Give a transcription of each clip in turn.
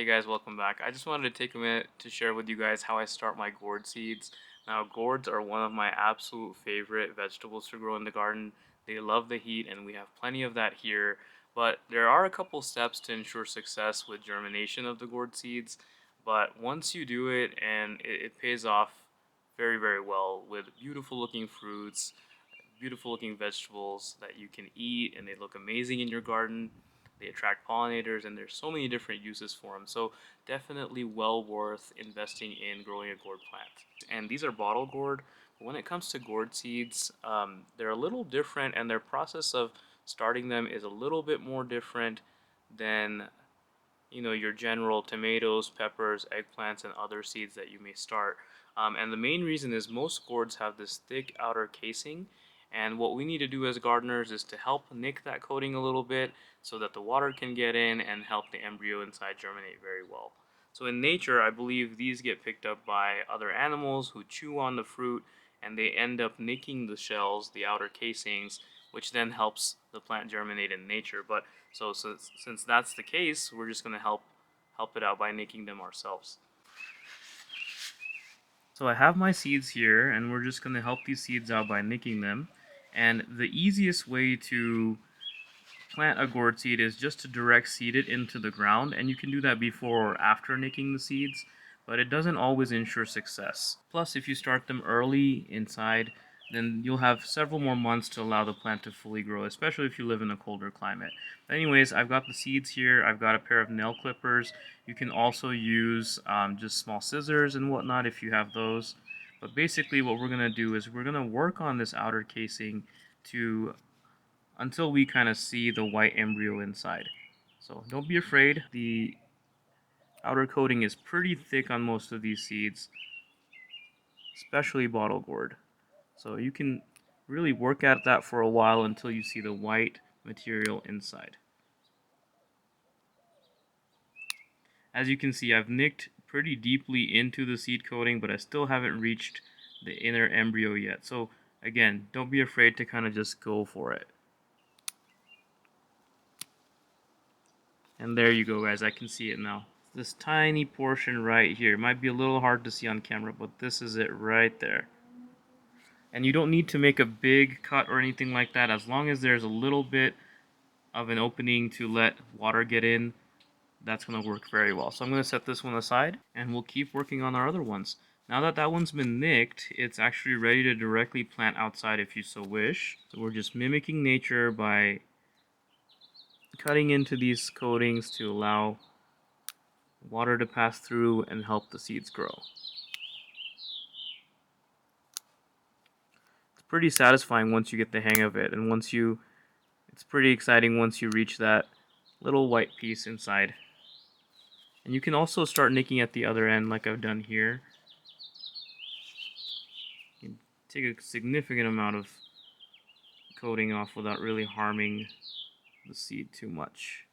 Hey guys, welcome back. I just wanted to take a minute to share with you guys how I start my gourd seeds. Now, gourds are one of my absolute favorite vegetables to grow in the garden. They love the heat, and we have plenty of that here. But there are a couple steps to ensure success with germination of the gourd seeds. But once you do it, and it pays off very, very well with beautiful looking fruits, beautiful looking vegetables that you can eat, and they look amazing in your garden. They attract pollinators, and there's so many different uses for them. So definitely well worth investing in growing a gourd plant. And these are bottle gourd. But when it comes to gourd seeds, they're a little different, and their process of starting them is a little bit more different than your general tomatoes, peppers, eggplants, and other seeds that you may start. And the main reason is most gourds have this thick outer casing, and what we need to do as gardeners is to help nick that coating a little bit so that the water can get in and help the embryo inside germinate very well. So in nature, I believe these get picked up by other animals who chew on the fruit, and they end up nicking the shells, the outer casings, which then helps the plant germinate in nature. But so since that's the case, we're just going to help it out by nicking them ourselves. So I have my seeds here, and we're just going to help these seeds out by nicking them. And the easiest way to plant a gourd seed is just to direct seed it into the ground, and you can do that before or after nicking the seeds, but it doesn't always ensure success. Plus, if you start them early inside, then you'll have several more months to allow the plant to fully grow, especially if you live in a colder climate. But anyways, I've got the seeds here. I've got a pair of nail clippers. You can also use just small scissors and whatnot if you have those. But basically what we're going to do is we're going to work on this outer casing until we kind of see the white embryo inside. So don't be afraid. The outer coating is pretty thick on most of these seeds, especially bottle gourd. So you can really work at that for a while until you see the white material inside. As you can see, I've nicked pretty deeply into the seed coating, but I still haven't reached the inner embryo yet. So again, don't be afraid to kind of just go for it. And there you go, guys. I can see it now. This tiny portion right here. It might be a little hard to see on camera, but this is it right there. And you don't need to make a big cut or anything like that. As long as there's a little bit of an opening to let water get in, that's going to work very well. So I'm going to set this one aside, and we'll keep working on our other ones. Now that that one's been nicked, it's actually ready to directly plant outside if you so wish. So we're just mimicking nature by cutting into these coatings to allow water to pass through and help the seeds grow. It's pretty satisfying once you get the hang of it, and it's pretty exciting once you reach that little white piece inside. And you can also start nicking at the other end like I've done here. You can take a significant amount of coating off without really harming the seed too much.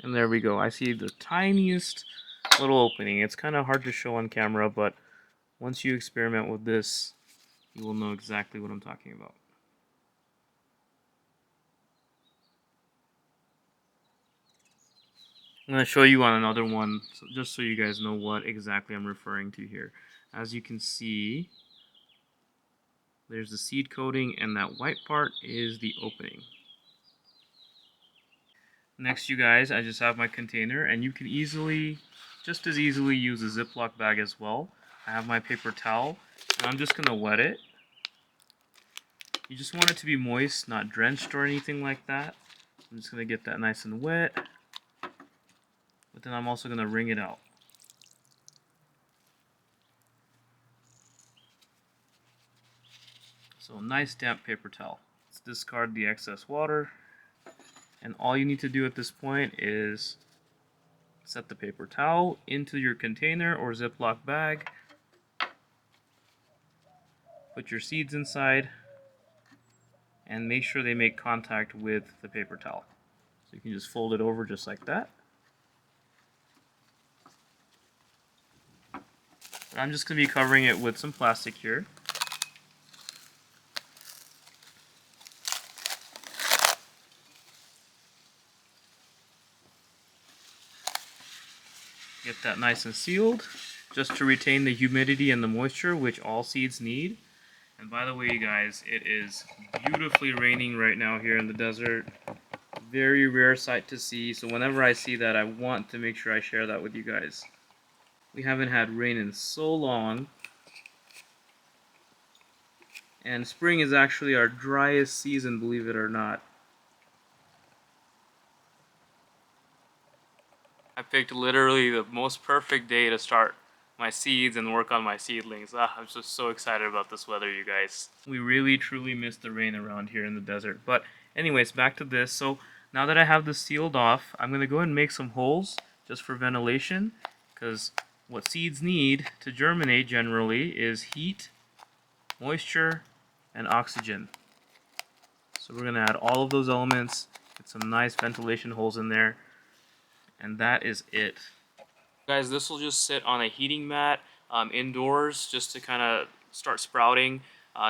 And there we go. I see the tiniest little opening. It's kind of hard to show on camera, but once you experiment with this, you will know exactly what I'm talking about. I'm going to show you on another one, just so you guys know what exactly I'm referring to here. As you can see, there's the seed coating, and that white part is the opening. Next, you guys, I just have my container, and you can just as easily use a Ziploc bag as well. I have my paper towel, and I'm just going to wet it. You just want it to be moist, not drenched or anything like that. I'm just going to get that nice and wet, but then I'm also going to wring it out. So nice damp paper towel. Let's discard the excess water. And all you need to do at this point is set the paper towel into your container or Ziploc bag. Put your seeds inside and make sure they make contact with the paper towel. So you can just fold it over just like that. I'm just going to be covering it with some plastic here. Get that nice and sealed, just to retain the humidity and the moisture which all seeds need. And by the way, you guys, it is beautifully raining right now here in the desert. Very rare sight to see, so whenever I see that, I want to make sure I share that with you guys. We haven't had rain in so long, and spring is actually our driest season, believe it or not. I picked literally the most perfect day to start my seeds and work on my seedlings. I'm just so excited about this weather, you guys. We really truly miss the rain around here in the desert. But anyways, back to this. So now that I have this sealed off, I'm going to go ahead and make some holes just for ventilation, because what seeds need to germinate generally is heat, moisture, and oxygen. So we're going to add all of those elements, get some nice ventilation holes in there, and that is it. Guys, this will just sit on a heating mat indoors just to kind of start sprouting.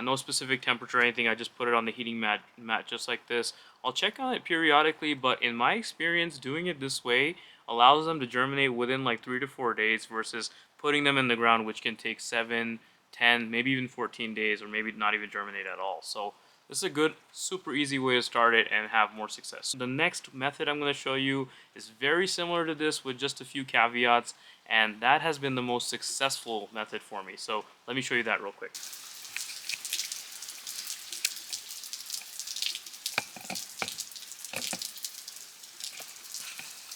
No specific temperature or anything. I just put it on the heating mat just like this. I'll check on it periodically, but in my experience, doing it this way allows them to germinate within like 3 to 4 days versus putting them in the ground, which can take 7, 10, maybe even 14 days, or maybe not even germinate at all. So this is a good, super easy way to start it and have more success. The next method I'm going to show you is very similar to this with just a few caveats, and that has been the most successful method for me. So let me show you that real quick.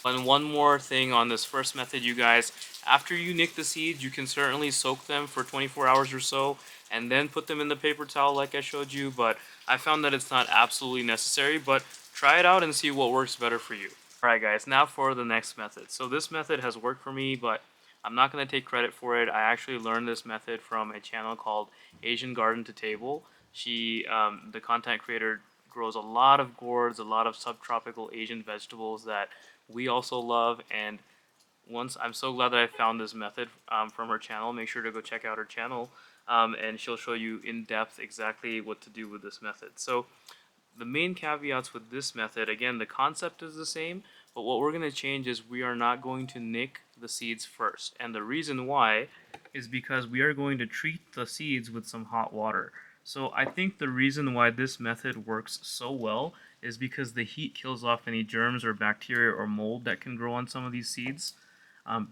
And one more thing on this first method, you guys, after you nick the seeds, you can certainly soak them for 24 hours or so and then put them in the paper towel like I showed you, but I found that it's not absolutely necessary, but try it out and see what works better for you. Alright guys, now for the next method. So this method has worked for me, but I'm not going to take credit for it. I actually learned this method from a channel called Asian Garden to Table. She, the content creator, grows a lot of gourds, a lot of subtropical Asian vegetables that we also love, and I'm so glad that I found this method from her channel. Make sure to go check out her channel, and she'll show you in depth exactly what to do with this method. So the main caveats with this method, again, the concept is the same, but what we're going to change is we are not going to nick the seeds first. And the reason why is because we are going to treat the seeds with some hot water. So I think the reason why this method works so well is because the heat kills off any germs or bacteria or mold that can grow on some of these seeds.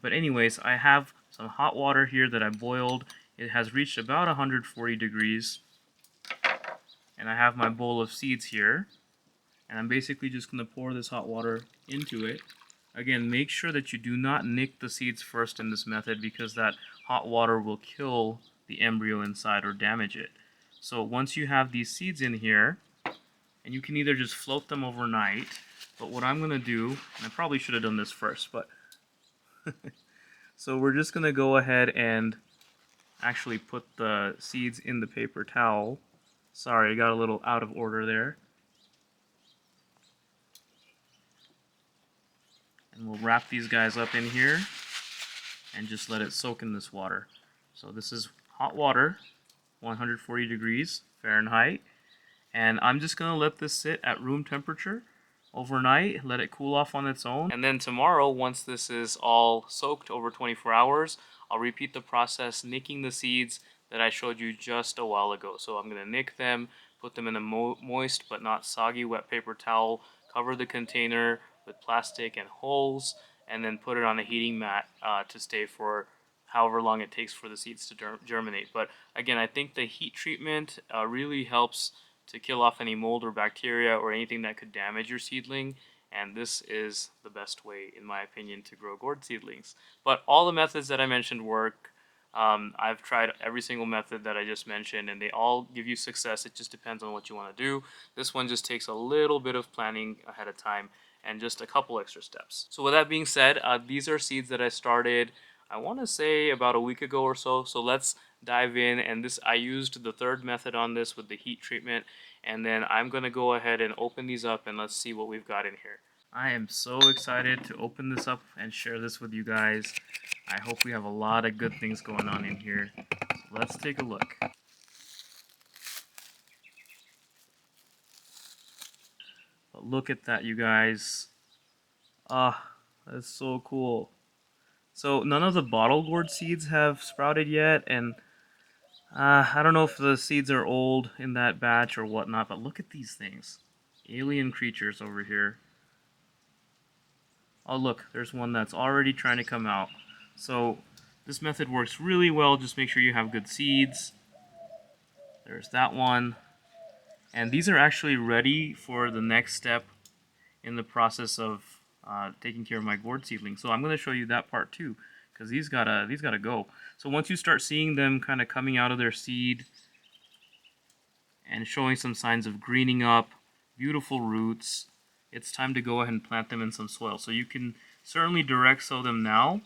But anyways, I have some hot water here that I boiled. It has reached about 140 degrees. And I have my bowl of seeds here. And I'm basically just going to pour this hot water into it. Again, make sure that you do not nick the seeds first in this method, because that hot water will kill the embryo inside or damage it. So once you have these seeds in here, and you can either just float them overnight, but what I'm going to do, and I probably should have done this first, but so we're just going to go ahead and actually put the seeds in the paper towel. Sorry, I got a little out of order there. And we'll wrap these guys up in here and just let it soak in this water. So this is hot water, 140 degrees Fahrenheit, and I'm just going to let this sit at room temperature overnight, let it cool off on its own, and then tomorrow, once this is all soaked over 24 hours, I'll repeat the process, nicking the seeds that I showed you just a while ago. So I'm going to nick them, put them in a moist but not soggy wet paper towel, cover the container with plastic and holes, and then put it on a heating mat to stay for however long it takes for the seeds to germinate. But again, I think the heat treatment really helps to kill off any mold or bacteria or anything that could damage your seedling, and this is the best way, in my opinion, to grow gourd seedlings. But all the methods that I mentioned work. I've tried every single method that I just mentioned, and they all give you success. It just depends on what you want to do. This one just takes a little bit of planning ahead of time and just a couple extra steps. So with that being said, these are seeds that I started, I want to say, about a week ago or so. So let's dive in, and this, I used the third method on this with the heat treatment, and then I'm going to go ahead and open these up and let's see what we've got in here. I am so excited to open this up and share this with you guys. I hope we have a lot of good things going on in here. So let's take a look. But look at that, you guys. Ah, that's so cool. So none of the bottle gourd seeds have sprouted yet, and I don't know if the seeds are old in that batch or whatnot, but look at these things. Alien creatures over here. Oh look, there's one that's already trying to come out. So this method works really well. Just make sure you have good seeds. There's that one. And these are actually ready for the next step in the process of taking care of my gourd seedling. So I'm going to show you that part too, because these gotta go. So once you start seeing them kind of coming out of their seed and showing some signs of greening up, beautiful roots, it's time to go ahead and plant them in some soil. So you can certainly direct sow them now.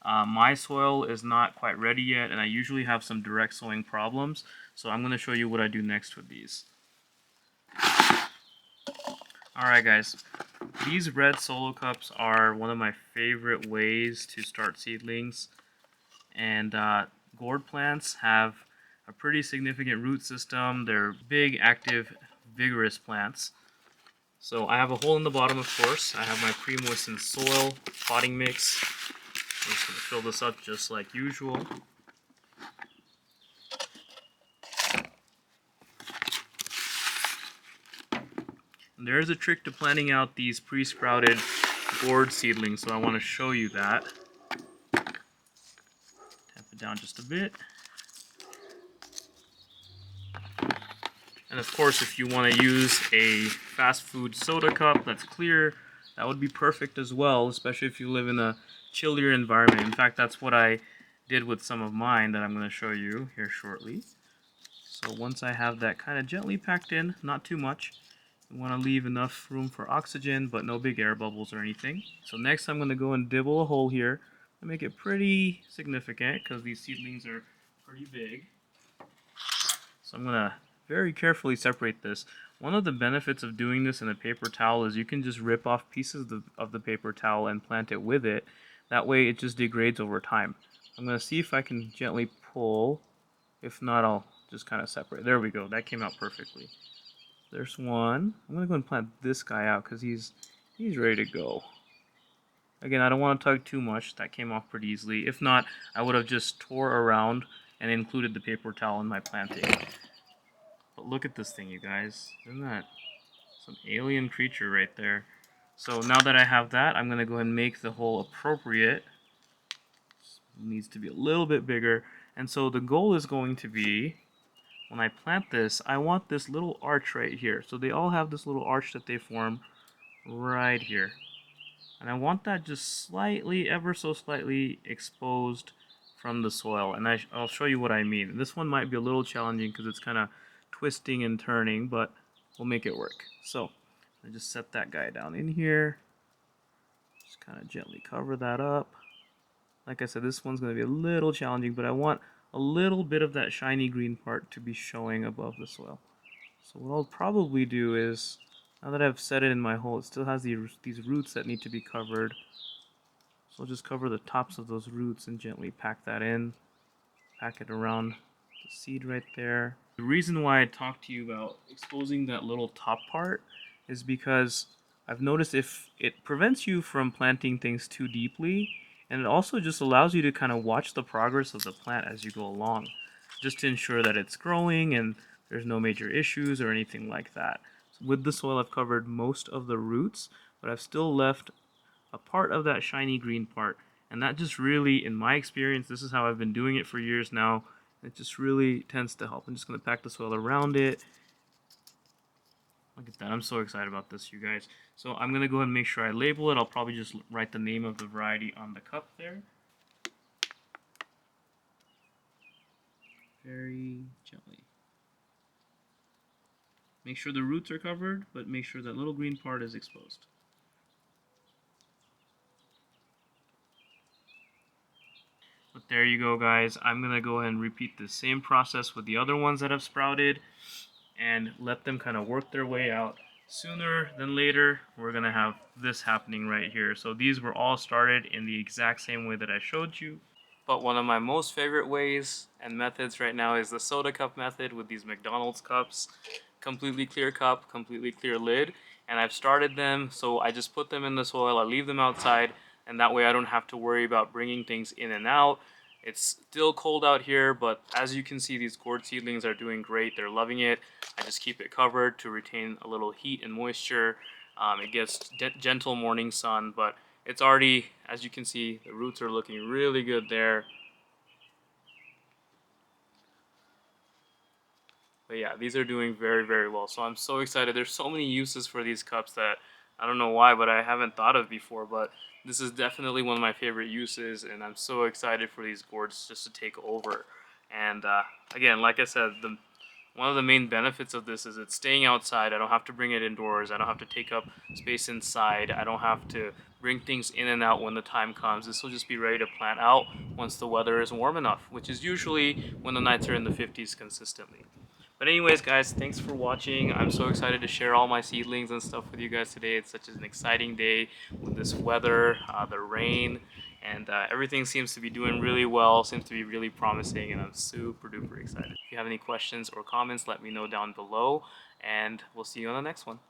My soil is not quite ready yet, and I usually have some direct sowing problems. So I'm going to show you what I do next with these. Alright guys, these red solo cups are one of my favorite ways to start seedlings. And gourd plants have a pretty significant root system. They're big, active, vigorous plants. So I have a hole in the bottom, of course. I have my pre-moistened soil potting mix. I'm just going to fill this up just like usual. And there is a trick to planting out these pre-sprouted gourd seedlings, so I want to show you that. Tap it down just a bit. And of course, if you want to use a fast food soda cup that's clear, that would be perfect as well, especially if you live in a chillier environment. In fact, that's what I did with some of mine that I'm going to show you here shortly. So once I have that kind of gently packed in, not too much, you want to leave enough room for oxygen, but no big air bubbles or anything. So next I'm going to go and dibble a hole here and make it pretty significant because these seedlings are pretty big. So I'm going to very carefully separate this. One of the benefits of doing this in a paper towel is you can just rip off pieces of the paper towel and plant it with it. That way it just degrades over time. I'm going to see if I can gently pull. If not, I'll just kind of separate. There we go. That came out perfectly. There's one. I'm going to go and plant this guy out because he's ready to go. Again, I don't want to tug too much. That came off pretty easily. If not, I would have just tore around and included the paper towel in my planting. But look at this thing, you guys. Isn't that some alien creature right there? So now that I have that, I'm going to go ahead and make the hole appropriate. It needs to be a little bit bigger. And so the goal is going to be, when I plant this, I want this little arch right here. So they all have this little arch that they form right here. And I want that just slightly, ever so slightly exposed from the soil. And I'll show you what I mean. This one might be a little challenging because it's kind of twisting and turning, but we'll make it work. So I just set that guy down in here. Just kind of gently cover that up. Like I said, this one's going to be a little challenging, but I want a little bit of that shiny green part to be showing above the soil. So what I'll probably do is, now that I've set it in my hole, it still has these roots that need to be covered. So I'll just cover the tops of those roots and gently pack that in. Pack it around the seed right there. The reason why I talked to you about exposing that little top part is because I've noticed if it prevents you from planting things too deeply, and it also just allows you to kind of watch the progress of the plant as you go along, just to ensure that it's growing and there's no major issues or anything like that. So with the soil, I've covered most of the roots, but I've still left a part of that shiny green part. And that just really, in my experience, this is how I've been doing it for years now. It just really tends to help. I'm just going to pack the soil around it. Look at that. I'm so excited about this, you guys. So I'm going to go ahead and make sure I label it. I'll probably just write the name of the variety on the cup there. Very gently. Make sure the roots are covered, but make sure that little green part is exposed. But there you go, guys. I'm going to go ahead and repeat the same process with the other ones that have sprouted and let them kind of work their way out. sooner than later, we're gonna have this happening right here. So these were all started in the exact same way that I showed you. But one of my most favorite ways and methods right now is the soda cup method with these McDonald's cups. Completely clear cup, completely clear lid. And I've started them, so I just put them in the soil, I leave them outside, and that way I don't have to worry about bringing things in and out. It's still cold out here, but as you can see, these gourd seedlings are doing great. They're loving it. I just keep it covered to retain a little heat and moisture. It gets gentle morning sun, but it's already, as you can see, the roots are looking really good there. But yeah, these are doing very, very well. So I'm so excited. There's so many uses for these cups that I don't know why, but I haven't thought of before. But this is definitely one of my favorite uses, and I'm so excited for these gourds just to take over. And again, like I said, one of the main benefits of this is it's staying outside. I don't have to bring it indoors. I don't have to take up space inside. I don't have to bring things in and out when the time comes. This will just be ready to plant out once the weather is warm enough, which is usually when the nights are in the 50s consistently. But anyways, guys, thanks for watching. I'm so excited to share all my seedlings and stuff with you guys today. It's such an exciting day with this weather, the rain, and everything seems to be doing really well, seems to be really promising, and I'm super duper excited. If you have any questions or comments, let me know down below, and we'll see you on the next one.